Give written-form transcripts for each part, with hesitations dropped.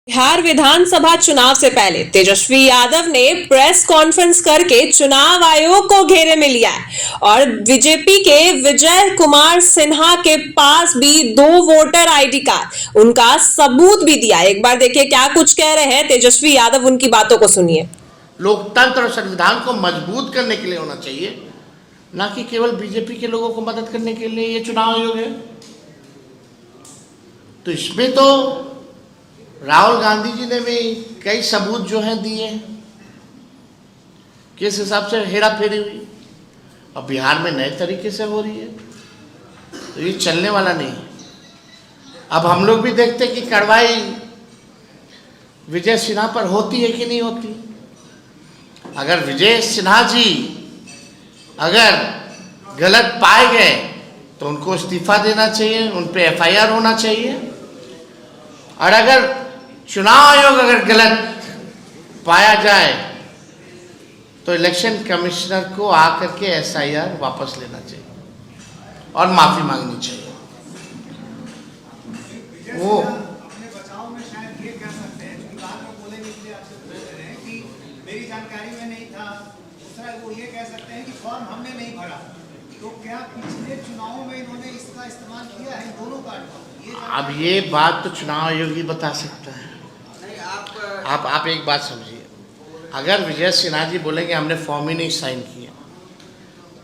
बिहार विधानसभा चुनाव से पहले तेजस्वी यादव ने प्रेस कॉन्फ्रेंस करके चुनाव आयोग को घेरे में लिया है और बीजेपी के विजय कुमार सिन्हा के पास भी 2 वोटर आईडी कार्ड उनका सबूत भी दिया। एक बार देखिए क्या कुछ कह रहे हैं तेजस्वी यादव, उनकी बातों को सुनिए। लोकतंत्र और संविधान को मजबूत करने के लिए होना चाहिए, ना कि केवल बीजेपी के लोगों को मदद करने के लिए ये चुनाव आयोग है। तो इसमें तो राहुल गांधी जी ने भी कई सबूत जो हैं दिए, किस हिसाब से हेरा फेरी हुई और बिहार में नए तरीके से हो रही है, तो ये चलने वाला नहीं है। अब हम लोग भी देखते कि कार्रवाई विजय सिन्हा पर होती है कि नहीं होती। अगर विजय सिन्हा जी अगर गलत पाए गए तो उनको इस्तीफा देना चाहिए, उन पे एफआईआर होना चाहिए, और अगर चुनाव आयोग अगर गलत पाया जाए तो इलेक्शन कमिश्नर को आकर के एसआईआर वापस लेना चाहिए और माफी मांगनी चाहिए। वो अपने बचाव में शायद ये कह सकते हैं कि बाद में बोलने के लिए आपसे पूछ रहे हैं कि मेरी जानकारी में नहीं था। दूसरा वो ये कह सकते हैं कि फॉर्म हमने नहीं भरा, तो क्या पिछले चुनावों में इन्होंने इसका इस्तेमाल किया है दोनों कार्ड का? अब ये बात तो चुनाव आयोग ही बता सकता है। आप एक बात समझिए, अगर विजय सिन्हा जी बोलेंगे हमने फॉर्म ही नहीं साइन किया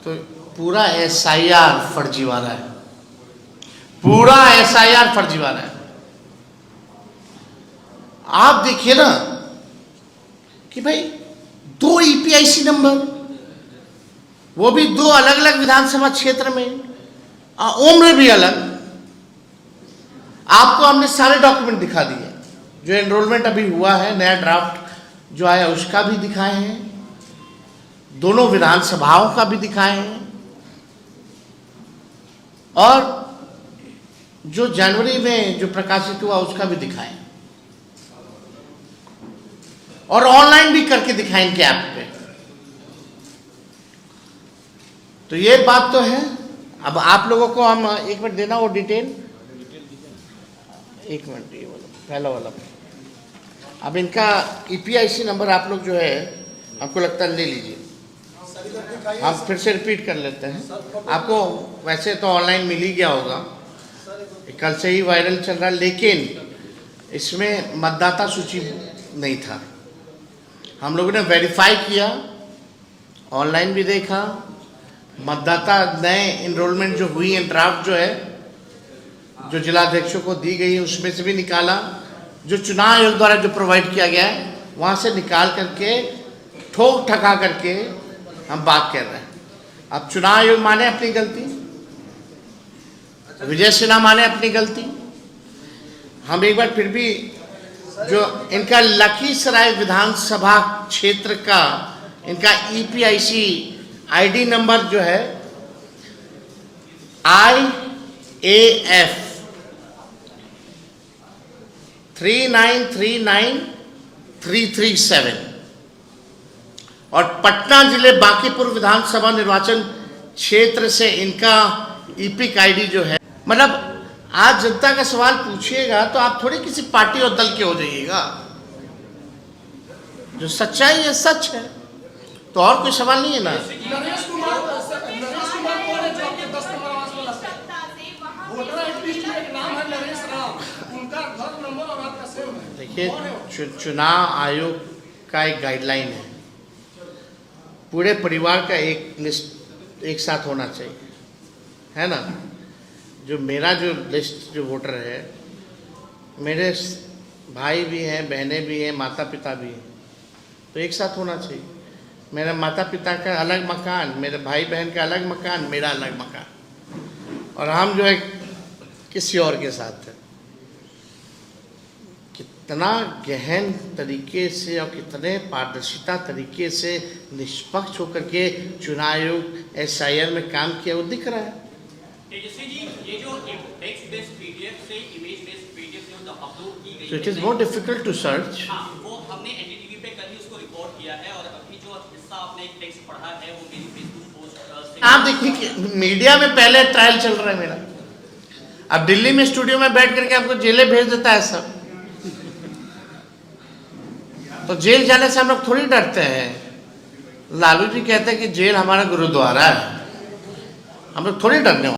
तो पूरा एसआईआर फर्जीवाड़ा है, पूरा एसआईआर फर्जीवाड़ा है। आप देखिए ना कि भाई 2 ईपीआईसी नंबर, वो भी 2 अलग अलग विधानसभा क्षेत्र में, उम्र भी अलग। आपको हमने सारे डॉक्यूमेंट दिखा दिए, जो एनरोलमेंट अभी हुआ है, नया ड्राफ्ट जो आया उसका भी दिखाए हैं, दोनों विधानसभाओं का भी दिखाए हैं, और जो जनवरी में जो प्रकाशित हुआ उसका भी दिखाए, और ऑनलाइन भी करके दिखाएं इनके ऐप पे। तो ये बात तो है। अब आप लोगों को हम एक मिनट देना वो डिटेल, एक मिनट, ये वाला पहला वाला। अब इनका ईपीआईसी नंबर आप लोग जो है आपको लगता है ले लीजिए, हम फिर से रिपीट कर लेते हैं। आपको वैसे तो ऑनलाइन मिल ही गया होगा, कल से ही वायरल चल रहा है, लेकिन इसमें मतदाता सूची नहीं था। हम लोगों ने वेरीफाई किया, ऑनलाइन भी देखा, मतदाता नए इनरोलमेंट जो हुई है, ड्राफ्ट जो है जो जिलाध्यक्षों को दी गई है उसमें से भी निकाला, जो चुनाव आयोग द्वारा जो प्रोवाइड किया गया है वहाँ से निकाल करके ठोक ठका करके हम बात कर रहे हैं। अब चुनाव आयोग माने अपनी गलती, विजय सिन्हा माने अपनी गलती। हम एक बार फिर भी जो इनका लखीसराय विधानसभा क्षेत्र का इनका ईपीआईसी आईडी नंबर जो है IAF 3939337, और पटना जिले बांकीपुर विधानसभा निर्वाचन क्षेत्र से इनका ईपिक आईडी जो है, मतलब आज जनता का सवाल पूछिएगा तो आप थोड़ी किसी पार्टी और दल के हो जाइएगा। जो सच्चाई है सच है, तो और कोई सवाल नहीं है ना। देखिए, चुनाव आयोग का एक गाइडलाइन है, पूरे परिवार का एक लिस्ट एक साथ होना चाहिए, है ना। जो मेरा जो लिस्ट जो वोटर है, मेरे भाई भी हैं, बहनें भी हैं, माता पिता भी हैं, तो एक साथ होना चाहिए। मेरे माता पिता का अलग मकान, मेरे भाई बहन का अलग मकान, मेरा अलग मकान, और हम जो है किसी और के साथ है। कितना गहन तरीके से और कितने पारदर्शिता तरीके से निष्पक्ष होकर के चुनाव आयोग एसआईआर में काम किया वो दिख रहा है। तेजस्वी जी, ये जो टेक्स्ट बेस्ड पीडीएफ से इमेज बेस्ड पीडीएफ जो अपलोड की गई है, So it is more difficult to search. हाँ, वो हमने एनडीटीवी पे कल ही उसको रिकॉर्ड किया है, और अभी जो हिस्सा आपने एक टेक्स्ट पढ़ा है वो मेरी फेसबुक पोस्ट से आप देखिए कि मीडिया में पहले ट्रायल चल रहा है मेरा, अब दिल्ली में स्टूडियो में बैठ करके आपको जेलें भेज देता है सब। तो जेल जाने से हम लोग थोड़ी डरते हैं। लालू जी कहते हैं कि जेल हमारा गुरुद्वारा है, हम लोग थोड़ी डरने वाले।